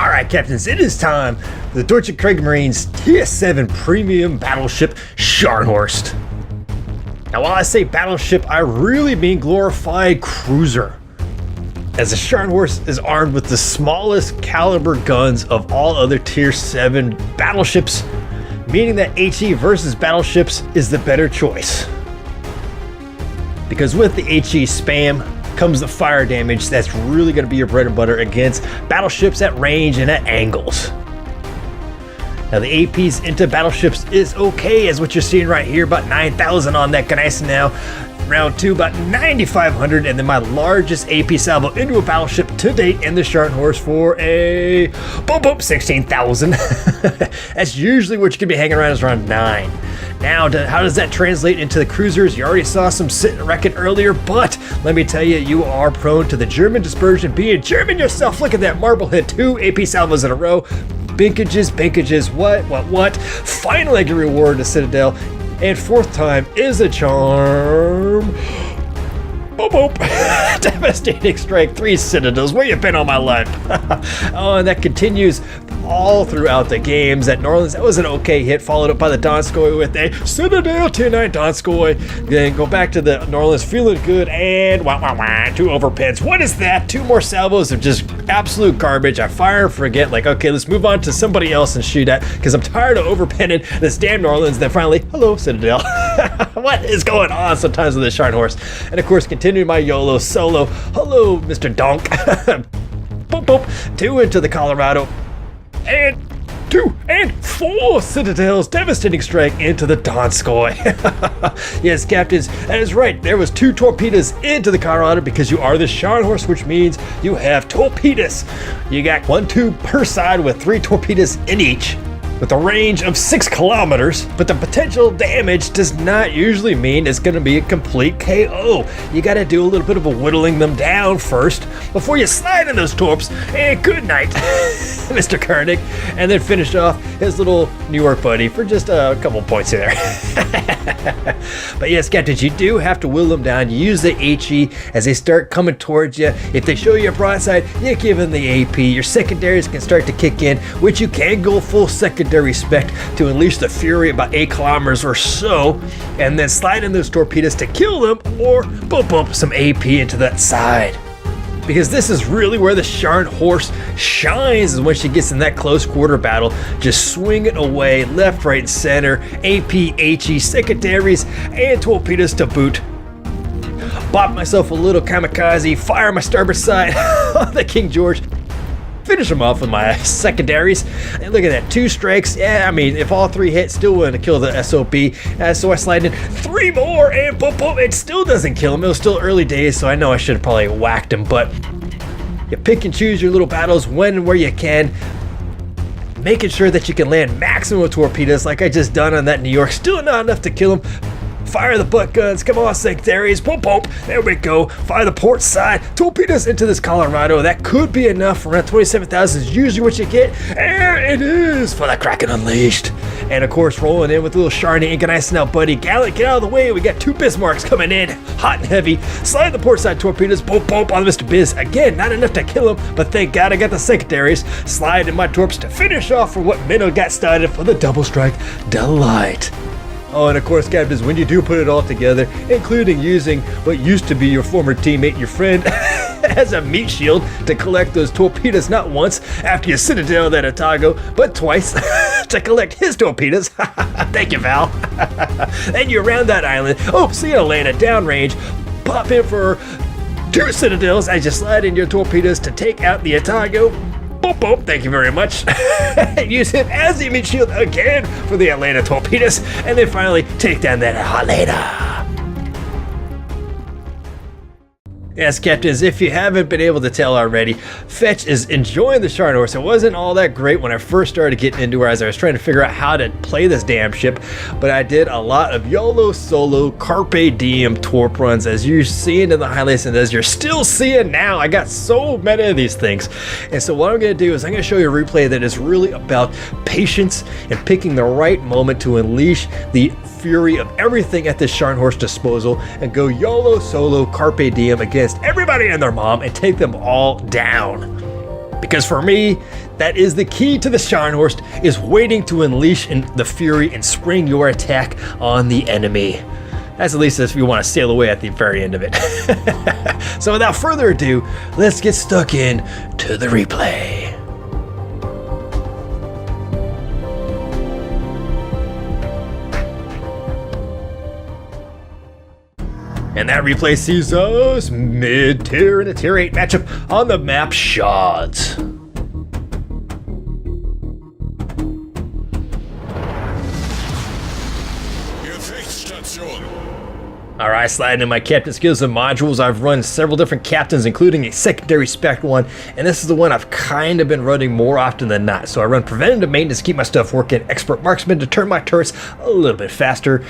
Alright, Captains, it is time for the Deutsche Kriegsmarine's Tier 7 Premium Battleship Scharnhorst. Now, while I say battleship, I really mean glorified cruiser, as the Scharnhorst is armed with the smallest caliber guns of all other Tier 7 battleships, meaning that HE versus battleships is the better choice. Because with the HE spam comes the fire damage that's really going to be your bread and butter against battleships at range and at angles. Now the APs into battleships is okay, as what you're seeing right here, about 9,000 on that Gneiss now. Round 2 about 9,500, and then my largest AP salvo into a battleship to date in the Scharnhorst for a boom 16,000. That's usually what you could be hanging around, is around 9. Now, how does that translate into the cruisers? You already saw some sit and wreck it earlier, but let me tell you, you are prone to the German dispersion. Being German yourself, look at that Marblehead, 2 AP salvos in a row. Binkages, what? Finally I get rewarded to Citadel. And fourth time is a charm. Boop. Devastating strike, 3 Citadels. Where you been all my life? Oh, and that continues all throughout the games. At New Orleans, that was an okay hit, followed up by the Donskoy with a Citadel Tier 9 Donskoy. Then go back to the New Orleans, feeling good, and 2 overpins. What is that? 2 more salvos of just absolute garbage. I fire and forget, like, okay, let's move on to somebody else and shoot at, because I'm tired of overpinning this damn New Orleans. Then finally, hello, Citadel. What is going on sometimes with the Scharnhorst? And of course, continuing my YOLO solo. Hello, Mr. Donk. boop. 2 into the Colorado. And 2 and 4 Citadels, devastating strike into the Donskoy. Yes, Captains, that is right. There was 2 torpedoes into the Colorado because you are the Scharnhorst, which means you have torpedoes. You got 1 tube per side with 3 torpedoes in each, with a range of 6 kilometers, but the potential damage does not usually mean it's going to be a complete KO. You got to do a little bit of a whittling them down first before you slide in those torps, and good night, Mr. Koenig, and then finish off his little New York buddy for just a couple points there. But yes, Captains, you do have to whittle them down. You use the HE as they start coming towards you. If they show you a broadside, you give them the AP. Your secondaries can start to kick in, which you can go full secondary spec to unleash the fury about 8 kilometers or so, and then slide in those torpedoes to kill them, or boop some AP into that side. Because this is really where the Scharnhorst shines, is when she gets in that close quarter battle. Just swing it away, left, right, and center. AP, HE, secondaries, and torpedoes to boot. Bop myself a little kamikaze, fire my starboard side on the King George. Finish them off with my secondaries. And look at that, 2 strikes. Yeah, I mean, if all 3 hit, still wouldn't kill the SOP. So I slide in 3 more, and boop, it still doesn't kill him. It was still early days, so I know I should have probably whacked him, but you pick and choose your little battles when and where you can, making sure that you can land maximum torpedoes like I just done on that New York. Still not enough to kill him. Fire the butt guns, come on, secondaries, boop, there we go. Fire the port side, torpedoes into this Colorado. That could be enough. Around 27,000 is usually what you get, and it is for the Kraken Unleashed. And of course, rolling in with a little Charney and Gneiss now, buddy. Gallant, get out of the way. We got 2 Bismarcks coming in, hot and heavy. Slide the port side torpedoes, boop on Mr. Biz. Again, not enough to kill him, but thank God I got the secondaries. Slide in my torps to finish off for what Minnow got started for the double strike delight. Oh, and of course, Captains, when you do put it all together, including using what used to be your former teammate, your friend, as a meat shield to collect those torpedoes, not once after you Citadel that Otago, but twice to collect his torpedoes. Thank you, Val. Then you round that island. Oh, see you Atlanta, downrange. Pop in for 2 Citadels as you slide in your torpedoes to take out the Otago. Boop, thank you very much. Use him as the meat shield again for the Atlanta torpedoes, and then finally take down that Atlanta. Yes, Captains, if you haven't been able to tell already, Fetch is enjoying the Scharnhorst. It wasn't all that great when I first started getting into her, as I was trying to figure out how to play this damn ship, but I did a lot of YOLO solo Carpe Diem torp runs, as you're seeing in the highlights and as you're still seeing now. I got so many of these things. And so what I'm going to do is I'm going to show you a replay that is really about patience and picking the right moment to unleash the fury of everything at this Scharnhorst disposal and go YOLO solo Carpe Diem against everybody and their mom and take them all down. Because for me, that is the key to the Scharnhorst, is waiting to unleash the fury and spring your attack on the enemy. That's at least if you want to sail away at the very end of it. So without further ado, let's get stuck in to the replay. And that replay sees us mid-tier in a tier 8 matchup on the map Shards. Alright, sliding in my captain skills and modules. I've run several different captains, including a secondary spec one, and this is the one I've kind of been running more often than not. So I run preventative maintenance to keep my stuff working, expert marksman to turn my turrets a little bit faster,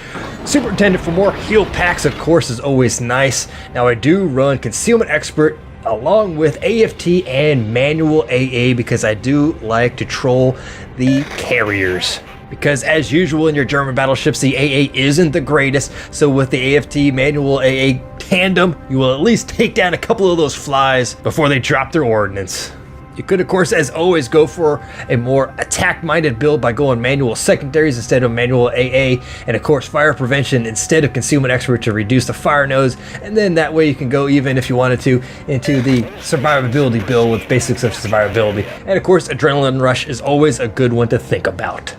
superintendent for more heal packs, of course, is always nice. Now I do run concealment expert along with AFT and manual AA because I do like to troll the carriers. Because as usual in your German battleships, the AA isn't the greatest, so with the AFT manual AA tandem, you will at least take down a couple of those flies before they drop their ordnance. You could, of course, as always, go for a more attack-minded build by going manual secondaries instead of manual AA, and of course fire prevention instead of concealment expert to reduce the fire nose, and then that way you can go, even if you wanted to, into the survivability build with basics of survivability. And of course, adrenaline rush is always a good one to think about.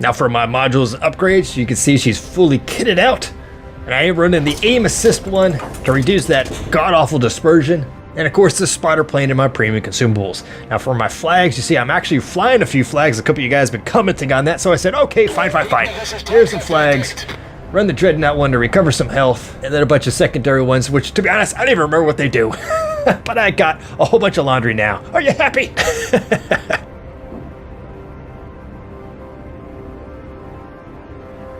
Now for my modules upgrades, you can see she's fully kitted out. And I am running the aim assist one to reduce that god-awful dispersion. And of course the spotter plane in my premium consumables. Now for my flags, you see I'm actually flying a few flags. A couple of you guys have been commenting on that, so I said, okay, fine. Here's some flags. Run the Dreadnought one to recover some health, and then a bunch of secondary ones, which to be honest, I don't even remember what they do. But I got a whole bunch of laundry now. Are you happy?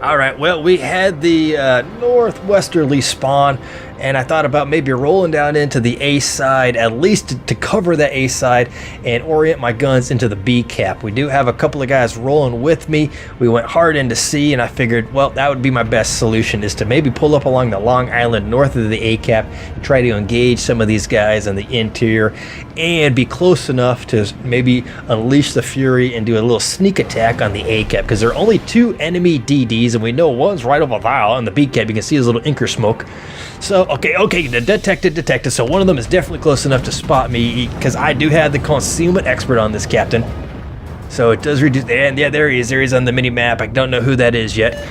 Alright, well, we had the northwesterly spawn, and I thought about maybe rolling down into the A side, at least to cover that A side, and orient my guns into the B cap. We do have a couple of guys rolling with me. We went hard into C, and I figured, well, that would be my best solution, is to maybe pull up along the Long Island north of the A cap and try to engage some of these guys in the interior, and be close enough to maybe unleash the fury and do a little sneak attack on the A cap, because there are only 2 enemy DDs, and we know one's right over there on the B cap. You can see his little inker smoke. So, okay, detected. So one of them is definitely close enough to spot me, because I do have the concealment expert on this captain. So it does reduce, and yeah, there he is on the mini map. I don't know who that is yet.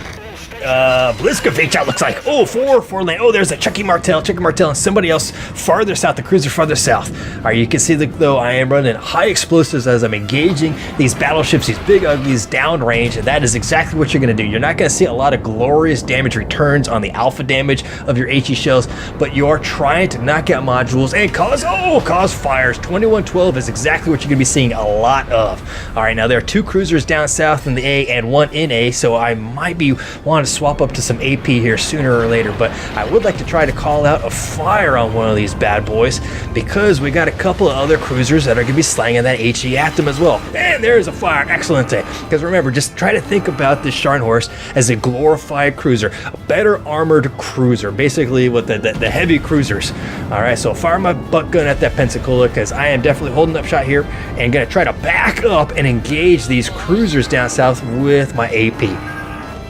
Bliskovic, it looks like. Oh, four lane. Oh, there's a Chucky Martel, and somebody else farther south, the cruiser farther south. All right, you can see though I am running high explosives as I'm engaging these battleships, these big uglies downrange, and that is exactly what you're going to do. You're not going to see a lot of glorious damage returns on the alpha damage of your HE shells, but you are trying to knock out modules and cause fires. 2112 is exactly what you're going to be seeing a lot of. All right, now there are 2 cruisers down south in the A and 1 in A, so I might be wanting to swap up to some AP here sooner or later, but I would like to try to call out a fire on one of these bad boys, because we got a couple of other cruisers that are going to be slanging that HE at them as well. And there's a fire. Excellent. Because remember, just try to think about this Scharnhorst as a glorified cruiser, a better armored cruiser, basically with the heavy cruisers. All right, so fire my butt gun at that Pensacola, because I am definitely holding up shot here and going to try to back up and engage these cruisers down south with my AP.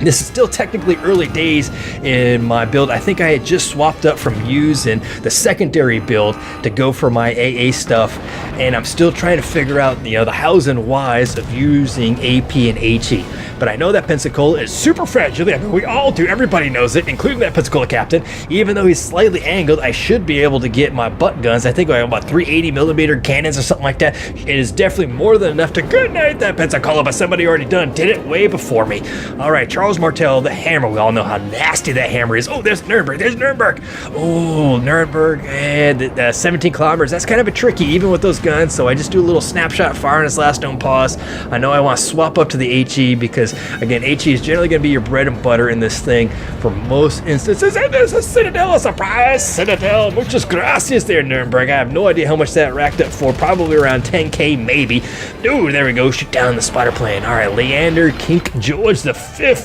This is still technically early days in my build. I think I had just swapped up from using the secondary build to go for my AA stuff, and I'm still trying to figure out, the hows and whys of using AP and HE. But I know that Pensacola is super fragile. I mean, we all do. Everybody knows it, including that Pensacola captain. Even though he's slightly angled, I should be able to get my butt guns. I think I have about 380mm cannons or something like that. It is definitely more than enough to good night that Pensacola, but somebody already did it way before me. All right, Charles Martel, the hammer. We all know how nasty that hammer is. Oh, there's Nuremberg. Oh, Nuremberg, and the 17 kilometers. That's kind of a tricky, even with those guns. So I just do a little snapshot fire on his last known pause. I know I want to swap up to the HE because, again, HE is generally going to be your bread and butter in this thing for most instances. And there's a Citadel, a surprise Citadel. Muchas gracias there, Nuremberg. I have no idea how much that racked up for. Probably around 10K, maybe. Ooh, there we go. Shoot down the spotter plane. All right, Leander King George V.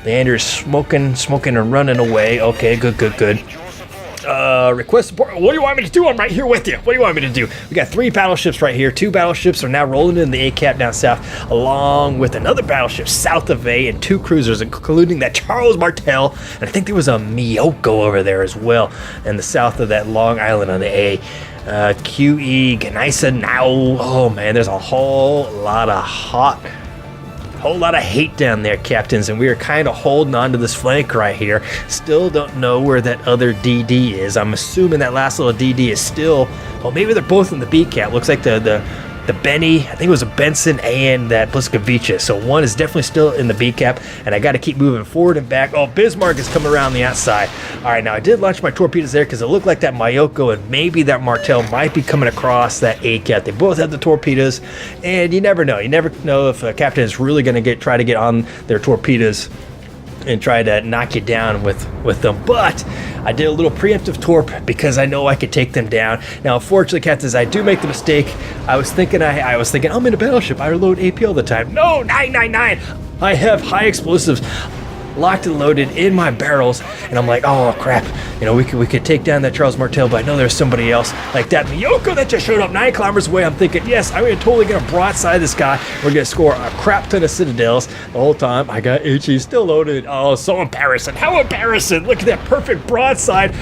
Leander's smoking and running away. Okay, good. request support. What do you want me to do? I'm right here with you. What do you want me to do? We got 3 battleships right here. 2 battleships are now rolling in the ACAP down south, along with another battleship south of A and 2 cruisers, including that Charles Martel. And I think there was a Miyoko over there as well, in the south of that Long Island on the A. QE, Gneisa now. Oh man, there's a whole lot of hate down there, captains, and we are kind of holding on to this flank right here. Still don't know where that other DD is. I'm assuming that last little DD is still, well, maybe they're both in the B cap. Looks like the Benny, I think it was a Benson and that Bliskovice. So one is definitely still in the B cap, and I got to keep moving forward and back. Oh, Bismarck is coming around the outside. All right, now I did launch my torpedoes there because it looked like that Miyoko and maybe that Martel might be coming across that A cap. They both have the torpedoes, and you never know. You never know if a captain is really going to try to get on their torpedoes and try to knock you down with them. But I did a little preemptive torp because I know I could take them down. Now, unfortunately, captains, I do make the mistake. I was thinking I'm in a battleship. I reload AP all the time. No, 999. I have high explosives locked and loaded in my barrels, and I'm like, oh crap, we could take down that Charles Martel, but I know there's somebody else like that Miyoko that just showed up 9 kilometers away. I'm thinking, yes, I'm totally gonna broadside this guy. We're gonna score a crap ton of citadels. The whole time I got HE still loaded. Oh, so embarrassing. How embarrassing. Look at that perfect broadside.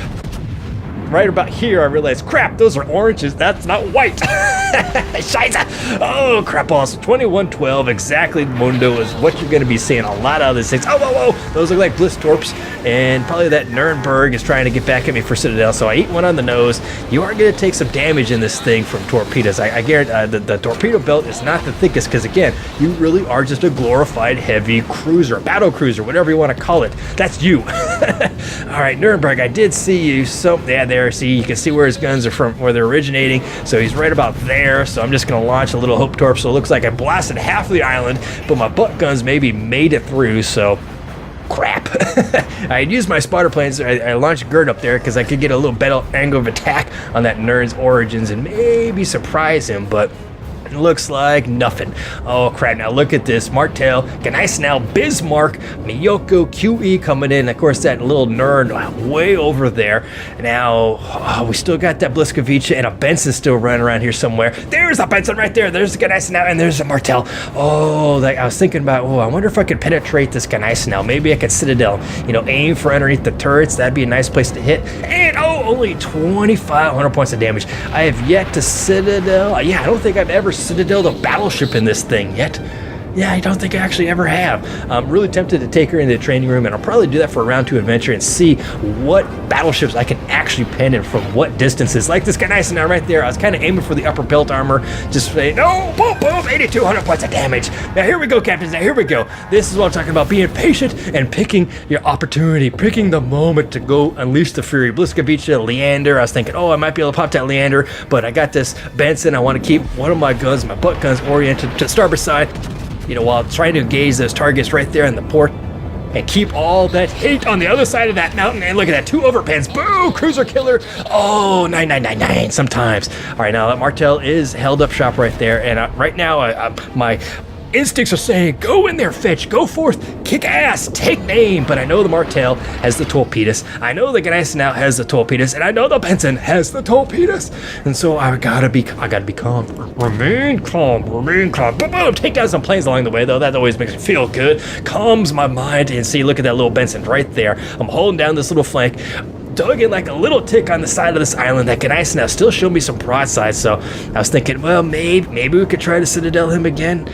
Right about here, I realized, crap, those are oranges. That's not white. Scheiße. Oh, crap balls. 2112, exactly, Mundo, is what you're going to be seeing a lot of these things. Oh, whoa, whoa. Those look like Bliss Torps, and probably that Nuremberg is trying to get back at me for Citadel, so I eat one on the nose. You are going to take some damage in this thing from torpedoes. I guarantee the torpedo belt is not the thickest, because, again, you really are just a glorified heavy cruiser, battle cruiser, whatever you want to call it. That's you. All right, Nuremberg, I did see you. So, yeah, there. See, you can see where his guns are from, where they're originating. So he's right about there. So I'm just going to launch a little Hope Torp. So it looks like I blasted half of the island, but my butt guns maybe made it through. So crap. I had used my spotter planes. I launched Gert up there because I could get a little better angle of attack on that Nern's origins and maybe surprise him, but it looks like nothing. Oh crap, now look at this. Martel, Gneisenau, Bismarck, Miyoko, QE coming in. Of course, that little Nern way over there. Now, we still got that Bliskovice and a Benson still running around here somewhere. There's a Benson right there. There's the Gneisenau and there's a Martel. Oh, I was thinking about, I wonder if I could penetrate this Gneisenau. Maybe I could Citadel, aim for underneath the turrets. That'd be a nice place to hit. And, only 2,500 points of damage. I have yet to Citadel. Yeah, I don't think I've ever Citadel the battleship in this thing yet. Yeah, I don't think I actually ever have. I'm really tempted to take her into the training room, and I'll probably do that for a round 2 adventure and see what battleships I can actually pen in from what distances. Like this guy nice now right there. I was kind of aiming for the upper belt armor. Just say, no, boom, boom, 8,200 points of damage. Now here we go, captains. Now here we go. This is what I'm talking about, being patient and picking your opportunity, picking the moment to go unleash the fury. Bliskovice, Leander. I was thinking, I might be able to pop that Leander, but I got this Benson. I want to keep one of my guns, my butt guns, oriented to starboard side, while trying to engage those targets right there in the port and keep all that hate on the other side of that mountain. And look at that, 2 overpens. Boo, cruiser killer. Oh, 9999 sometimes. All right, now that Martel is held up shop right there. And right now, my instincts are saying, go in there, Fetch, go forth, kick ass, take name. But I know the Martel has the torpedoes. I know the Gneisenau has the torpedoes, and I know the Benson has the torpedoes. And so I gotta be calm. Remain calm. Boom, boom. Take down some planes along the way, though. That always makes me feel good. Calms my mind. And see, look at that little Benson right there. I'm holding down this little flank. Dug in like a little tick on the side of this island. That Gneisenau still showed me some broadside, so I was thinking, well, maybe we could try to Citadel him again.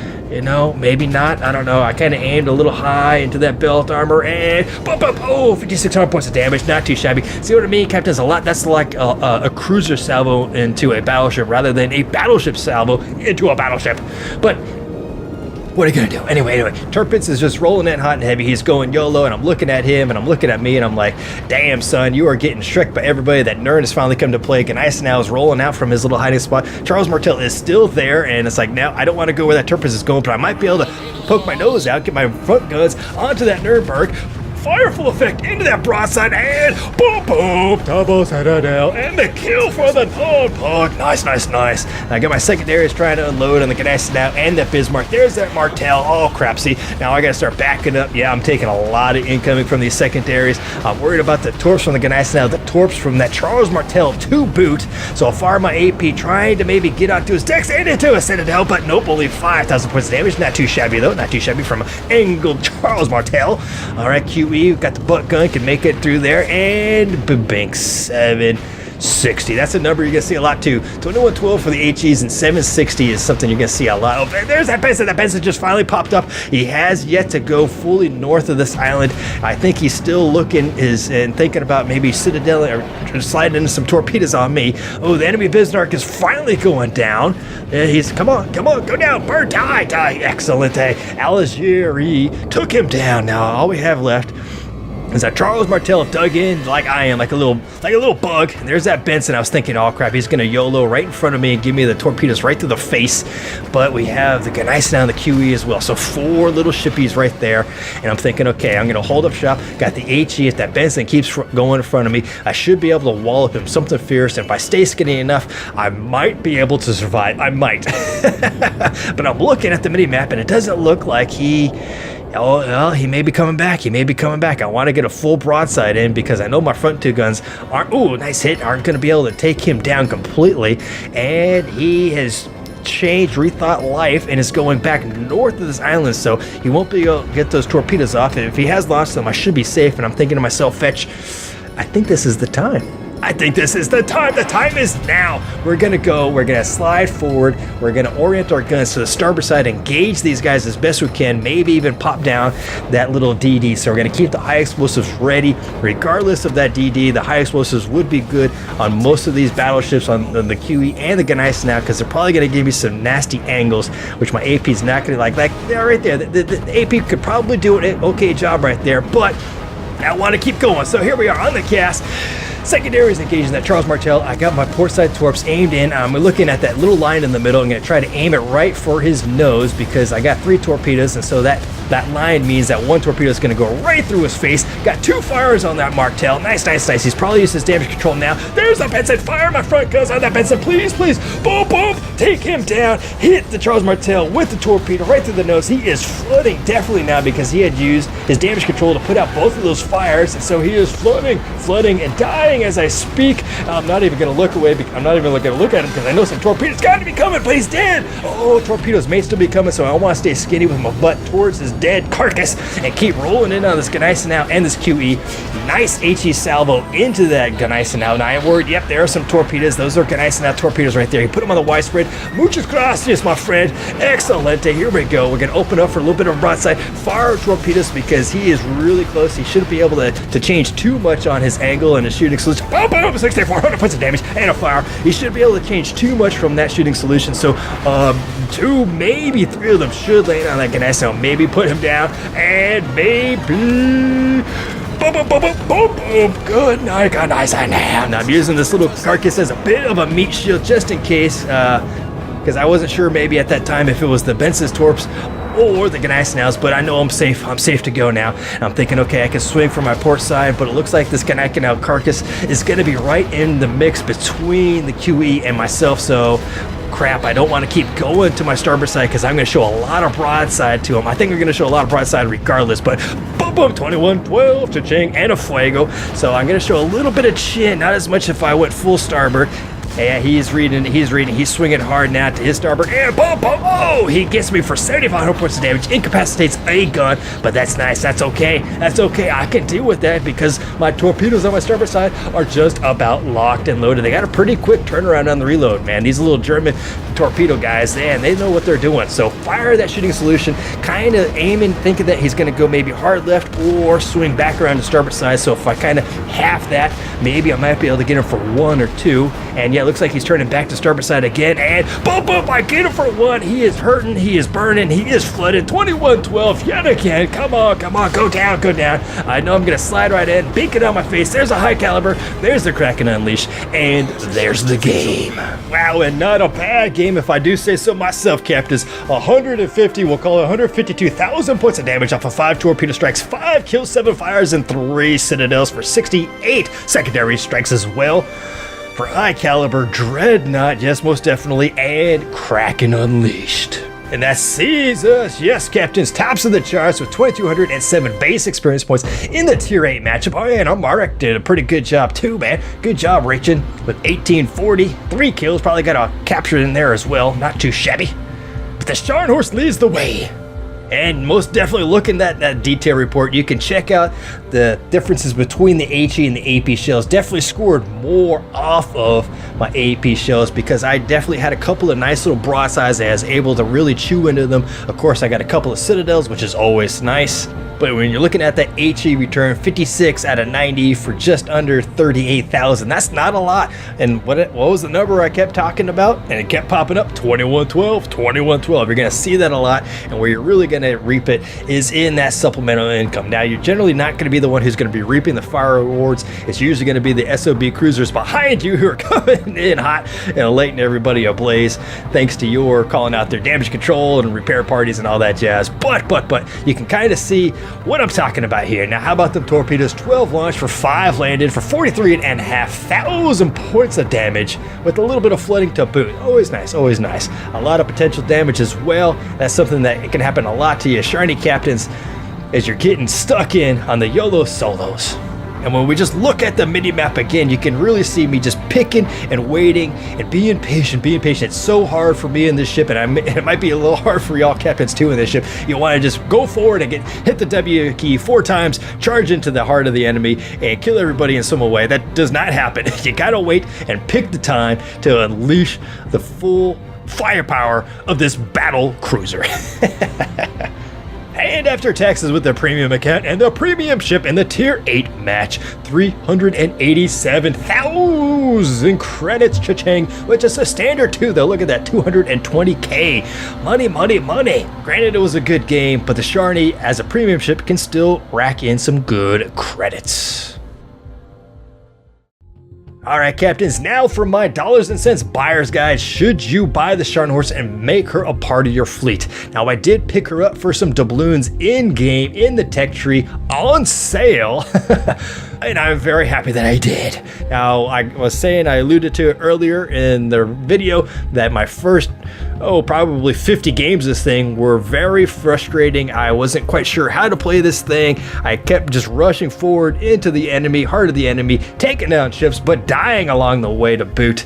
Maybe not. I don't know. I kind of aimed a little high into that belt armor, and 5,600 points of damage. Not too shabby. See what I mean, Captain? That's like a cruiser salvo into a battleship rather than a battleship salvo into a battleship. But what are you gonna do? Anyway, Turpitz is just rolling in hot and heavy. He's going YOLO, and I'm looking at him, and I'm looking at me, and I'm like, damn, son, you are getting stricked by everybody. That Nern has finally come to play. Gneisenau is rolling out from his little hiding spot. Charles Martel is still there, and it's like, now, I don't want to go where that Turpitz is going, but I might be able to poke my nose out, get my front guns onto that Nuremberg, fire full effect into that broadside, and boom, boom, double citadel, and the kill for the Nordpunk. Nice, nice, nice. I got my secondaries trying to unload on the Gneisenau and the Bismarck. There's that Martel. Oh, crap. See, now I got to start backing up. Yeah, I'm taking a lot of incoming from these secondaries. I'm worried about the torps from the Gneisenau, the torps from that Charles Martel to boot. So I'll fire my AP, trying to maybe get out to his decks and into a citadel, but nope, only 5,000 points of damage. Not too shabby, though. Not too shabby from angled Charles Martel. All right, QE, got the butt gun, can make it through there, and bank 760. That's a number you're going to see a lot too. 2112 for the HEs and 760 is something you're going to see a lot. Oh, there's that Benson. That Benson just finally popped up. He has yet to go fully north of this island. I think he's still looking and thinking about maybe citadel or sliding into some torpedoes on me. Oh, the enemy Bismarck is finally going down. He's, come on, go down. Burn, die. Excellent. Algieri took him down. Now all we have left is that Charles Martel dug in like I am, like a little bug. And there's that Benson. I was thinking, oh crap, he's gonna YOLO right in front of me and give me the torpedoes right through the face. But we have the Gneisenau and the QE as well. So 4 little shippies right there. And I'm thinking, okay, I'm gonna hold up shop. Got the HE. If that Benson keeps going in front of me, I should be able to wallop him something fierce. And if I stay skinny enough, I might be able to survive. I might. But I'm looking at the mini map and it doesn't look like he may be coming back. I want to get a full broadside in because I know my front 2 guns aren't going to be able to take him down completely. And he has changed, rethought life, and is going back north of this island, so he won't be able to get those torpedoes off. And if he has lost them, I should be safe. And I'm thinking to myself, Fetch, I think this is the time. The time is now. We're gonna slide forward. We're gonna orient our guns to the starboard side, engage these guys as best we can, maybe even pop down that little DD. So we're gonna keep the high explosives ready. Regardless of that DD, the high explosives would be good on most of these battleships, on the QE and the Gneisenau, because they're probably gonna give me some nasty angles, which my AP is not gonna like. There, right there. The AP could probably do an okay job right there, but I want to keep going. So here we are on the cast. Secondaries engaging that Charles Martel. I got my port side torps aimed in. I'm looking at that little line in the middle. I'm going to try to aim it right for his nose because I got 3 torpedoes, and so that line means that 1 torpedo is going to go right through his face. Got 2 fires on that Martel. Nice. He's probably used his damage control now. There's a Benson. Fire my front guns on that Benson. Please. Boom. Take him down. Hit the Charles Martel with the torpedo right through the nose. He is flooding definitely now because he had used his damage control to put out both of those fires, and so he is flooding and dying as I speak. I'm not even going to look away. I'm not even going to look at him because I know some torpedoes got to be coming, but he's dead. Oh, torpedoes may still be coming, so I want to stay skinny with my butt towards his dead carcass and keep rolling in on this Gneisenau and this QE. Nice HE salvo into that Gneisenau. Now I am worried. Yep, there are some torpedoes. Those are Gneisenau torpedoes right there. You put them on the widespread. Muchas gracias, my friend. Excelente. Here we go. We're going to open up for a little bit of broadside. Fire torpedoes because he is really close. He shouldn't be able to change too much on his angle and his shooting solution. Boom, 6400 points of damage and a fire. He shouldn't be able to change too much from that shooting solution. So 2, maybe 3 of them should land on that Gneisenau. Maybe put him down, and maybe boom. Good night, Gneisenau. Now I'm using this little carcass as a bit of a meat shield just in case, because I wasn't sure maybe at that time if it was the Benson's torps or the Gneisenau's, but I know I'm safe. I'm safe to go now. And I'm thinking, okay, I can swing from my port side, but it looks like this Gneisenau carcass is going to be right in the mix between the QE and myself. So crap, I don't want to keep going to my starboard side because I'm going to show a lot of broadside to him. I think we're going to show a lot of broadside regardless, but boom, 21-12 to Ching and a Fuego. So I'm going to show a little bit of chin, not as much if I went full starboard. Yeah, he's reading. He's swinging hard now to his starboard. And boom. Oh, he gets me for 7,500 points of damage. Incapacitates a gun, but that's nice. That's okay. I can deal with that because my torpedoes on my starboard side are just about locked and loaded. They got a pretty quick turnaround on the reload, man. These little German torpedo guys, man, they know what they're doing. So fire that shooting solution, kind of aiming, thinking that he's going to go maybe hard left or swing back around the starboard side. So if I kind of half that, maybe I might be able to get him for 1 or 2. And yeah, it looks like he's turning back to starboard side again, and boom, boom, I get him for one. He is hurting, he is burning, he is flooded. 21-12 yet again. Come on, go down, go down. I know I'm gonna slide right in, beak it on my face. There's a high caliber, there's the Kraken Unleashed, and there's the game. Wow, and not a bad game if I do say so myself, captains. 150, we'll call it 152,000 points of damage off of 5 torpedo strikes, 5 kills, 7 fires, and 3 citadels for 68 secondary strikes as well. For high caliber, Dreadnought, yes, most definitely, and Kraken Unleashed. And that sees us, yes, captains, tops of the charts with 2,207 base experience points in the tier 8 matchup. Oh, yeah, and our Marek did a pretty good job too, man. Good job, Rachin, with 1840, 3 kills, probably got a capture in there as well, not too shabby. But the Scharnhorst leads the way. And most definitely looking at that detail report, you can check out the differences between the HE and the AP shells. Definitely scored more off of my AP shells because I definitely had a couple of nice little broadsides I was able to really chew into them. Of course, I got a couple of citadels, which is always nice. But when you're looking at that HE return, 56 out of 90 for just under 38,000. That's not a lot. And what was the number I kept talking about? And it kept popping up, 2112, 2112. You're going to see that a lot. And where you're really going to reap it is in that supplemental income. Now, you're generally not going to be the one who's going to be reaping the fire rewards. It's usually going to be the SOB cruisers behind you who are coming in hot and lighting everybody ablaze, thanks to your calling out their damage control and repair parties and all that jazz. But you can kind of see what I'm talking about here. Now, how about them torpedoes? 12 launched for 5 landed for 43,500 points of damage with a little bit of flooding to boot. Always nice, always nice. A lot of potential damage as well. That's something that can happen a lot to you shiny captains as you're getting stuck in on the YOLO solos. And when we just look at the mini-map again, you can really see me just picking and waiting and being patient. It's so hard for me in this ship, and it might be a little hard for y'all captains too in this ship. You want to just go forward and hit the W key 4 times, charge into the heart of the enemy, and kill everybody in some way. That does not happen. You gotta wait and pick the time to unleash the full firepower of this battle cruiser. And after taxes with the premium account and the premium ship in the tier 8 match, 387,000 credits, cha-ching, which is a standard too though. Look at that, 220k. Money. Granted, it was a good game, but the Sharny as a premium ship can still rack in some good credits. Alright, captains, now for my dollars and cents buyer's guide. Should you buy the Scharnhorst and make her a part of your fleet? Now, I did pick her up for some doubloons in-game in the tech tree on sale. And I'm very happy that I did. Now, I was saying, I alluded to it earlier in the video, that my first, probably 50 games of this thing were very frustrating. I wasn't quite sure how to play this thing. I kept just rushing forward into the enemy, heart of the enemy, taking down ships, but dying along the way to boot.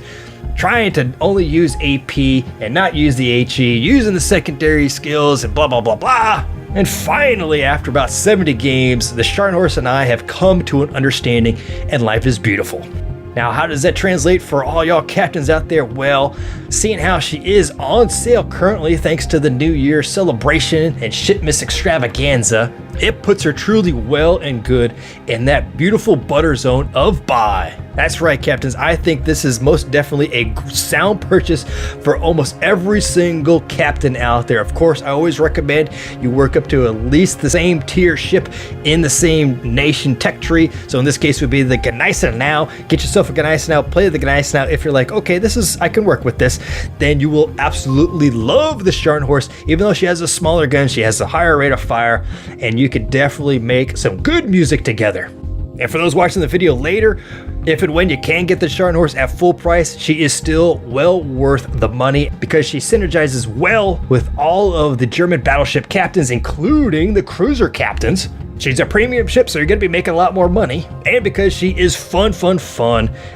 Trying to only use AP and not use the HE, using the secondary skills and blah, blah, blah, blah. And finally, after about 70 games, the Scharnhorst and I have come to an understanding, and life is beautiful. Now, how does that translate for all y'all captains out there? Well, seeing how she is on sale currently thanks to the New Year celebration and shipments extravaganza, it puts her truly well and good in that beautiful butter zone of buy. That's right, captains. I think this is most definitely a sound purchase for almost every single captain out there. Of course, I always recommend you work up to at least the same tier ship in the same nation tech tree. So in this case, would be the Gneisenau. Get yourself a Gneisenau, play the Gneisenau. If you're like, okay, I can work with this, then you will absolutely love the Scharnhorst. Even though she has a smaller gun, she has a higher rate of fire, and you can definitely make some good music together. And for those watching the video later, if and when you can get the Scharnhorst at full price, she is still well worth the money because she synergizes well with all of the German battleship captains, including the cruiser captains. She's a premium ship, so you're going to be making a lot more money. And because she is fun,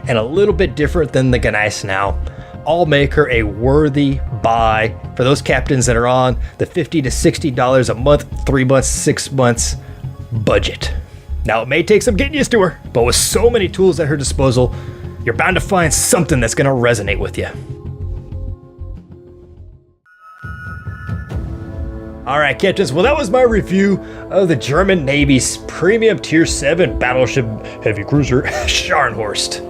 and a little bit different than the Gneisenau, I'll make her a worthy buy for those captains that are on the $50 to $60 a month, 3 months, 6 months budget. Now, it may take some getting used to her, but with so many tools at her disposal, you're bound to find something that's going to resonate with you. Alright, captains, well, that was my review of the German Navy's premium tier 7 battleship heavy cruiser Scharnhorst.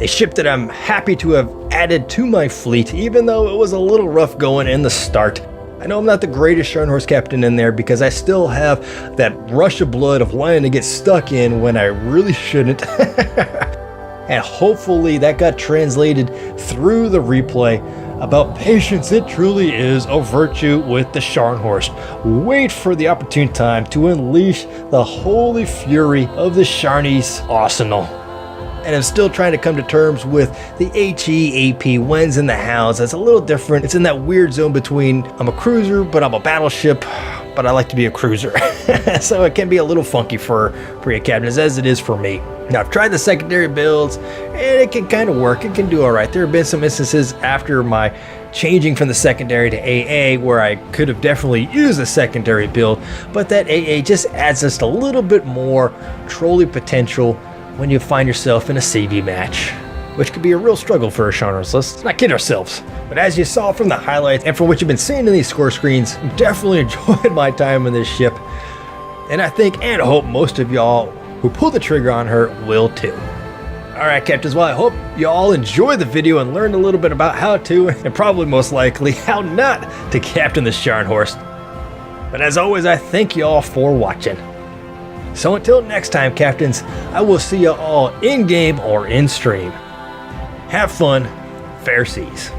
A ship that I'm happy to have added to my fleet, even though it was a little rough going in the start. I know I'm not the greatest Scharnhorst captain in there because I still have that rush of blood of wanting to get stuck in when I really shouldn't. And hopefully that got translated through the replay about patience. It truly is a virtue with the Scharnhorst. Wait for the opportune time to unleash the holy fury of the Scharnies arsenal. And I'm still trying to come to terms with the HE, AP, whens, and the hows. That's a little different. It's in that weird zone between I'm a cruiser, but I'm a battleship, but I like to be a cruiser. So it can be a little funky for your captains, as it is for me. Now, I've tried the secondary builds, and it can kind of work. It can do all right. There have been some instances after my changing from the secondary to AA where I could have definitely used a secondary build, but that AA just adds just a little bit more trolley potential when you find yourself in a CV match, which could be a real struggle for a Scharnhorst. Let's not kid ourselves. But as you saw from the highlights and from what you've been seeing in these score screens, I'm definitely enjoyed my time on this ship. And I think and hope most of y'all who pull the trigger on her will too. Alright, Captains, well, I hope you all enjoyed the video and learned a little bit about how to, and probably most likely how not to captain the Scharnhorst. But as always, I thank you all for watching. So until next time, Captains, I will see you all in-game or in-stream. Have fun, fair seas.